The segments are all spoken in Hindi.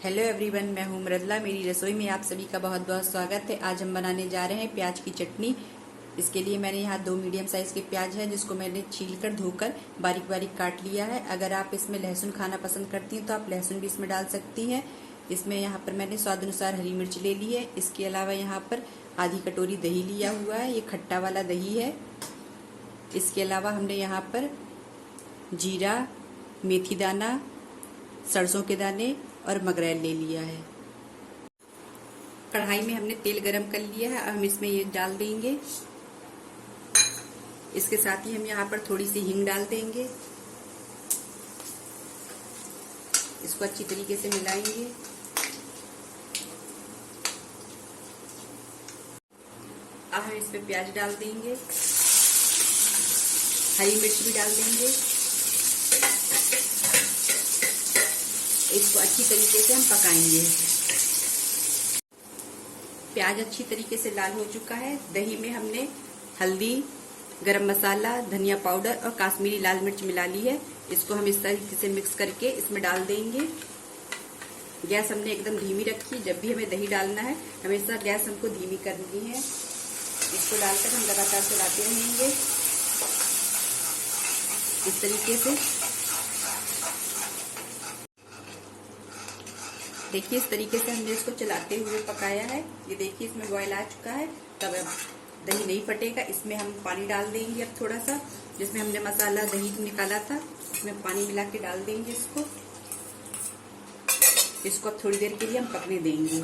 हेलो एवरीवन, मैं हूं मृदला। मेरी रसोई में आप सभी का बहुत बहुत स्वागत है। आज हम बनाने जा रहे हैं प्याज की चटनी। इसके लिए मैंने यहाँ 2 मीडियम साइज के प्याज है जिसको मैंने छीलकर धोकर बारीक बारीक काट लिया है। अगर आप इसमें लहसुन खाना पसंद करती हैं तो आप लहसुन भी इसमें डाल सकती हैं। इसमें यहाँ पर मैंने स्वाद अनुसार हरी मिर्च ले ली है। इसके अलावा यहाँ पर आधी कटोरी दही लिया हुआ है, ये खट्टा वाला दही है। इसके अलावा हमने यहाँ पर जीरा, मेथी दाना, सरसों के दाने और मगरैल ले लिया है। कढ़ाई में हमने तेल गरम कर लिया है। अब हम इसमें ये डाल देंगे। इसके साथ ही हम यहाँ पर थोड़ी सी हींग डाल देंगे। इसको अच्छी तरीके से मिलाएंगे। अब हम इसमें प्याज डाल देंगे, हरी मिर्च भी डाल देंगे। इसको अच्छी तरीके से हम पकाएंगे। प्याज अच्छी तरीके से लाल हो चुका है। दही में हमने हल्दी, गरम मसाला, धनिया पाउडर और काश्मीरी लाल मिर्च मिला ली है। इसको हम इस तरीके से मिक्स करके इसमें डाल देंगे। गैस हमने एकदम धीमी रखी। जब भी हमें दही डालना है हमेशा गैस हमको धीमी करनी है। इसको डालकर हम लगातार चलाते रहेंगे इस तरीके से। देखिए, इस तरीके से हमने इसको चलाते हुए पकाया है। ये देखिए, इसमें बॉयल आ चुका है। तब अब दही नहीं फटेगा। इसमें हम पानी डाल देंगे अब थोड़ा सा, जिसमें हमने मसाला दही निकाला था इसमें पानी मिला के डाल देंगे। इसको अब थोड़ी देर के लिए हम पकने देंगे।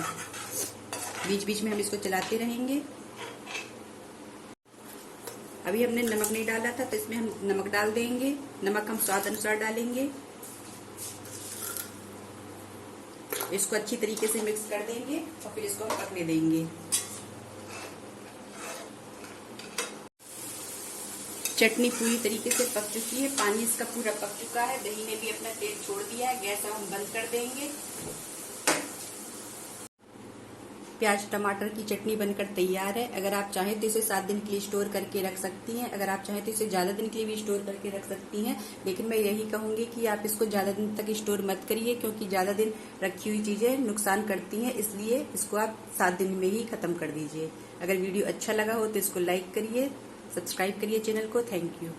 बीच बीच में हम इसको चलाते रहेंगे। अभी हमने नमक नहीं डाला था तो इसमें हम नमक डाल देंगे। नमक हम स्वाद अनुसार डालेंगे। इसको अच्छी तरीके से मिक्स कर देंगे और फिर इसको हम पकने देंगे। चटनी पूरी तरीके से पक चुकी है। पानी इसका पूरा पक चुका है। दही ने भी अपना तेल छोड़ दिया है। गैस हम बंद कर देंगे। प्याज टमाटर की चटनी बनकर तैयार है। अगर आप चाहें तो इसे 7 दिन के लिए स्टोर करके रख सकती हैं। अगर आप चाहें तो इसे ज्यादा दिन के लिए भी स्टोर करके रख सकती हैं। लेकिन मैं यही कहूंगी कि आप इसको ज्यादा दिन तक स्टोर मत करिए, क्योंकि ज्यादा दिन रखी हुई चीजें नुकसान करती हैं। इसलिए इसको आप 7 दिन में ही खत्म कर दीजिए। अगर वीडियो अच्छा लगा हो तो इसको लाइक करिए, सब्सक्राइब करिए चैनल को। Thank you.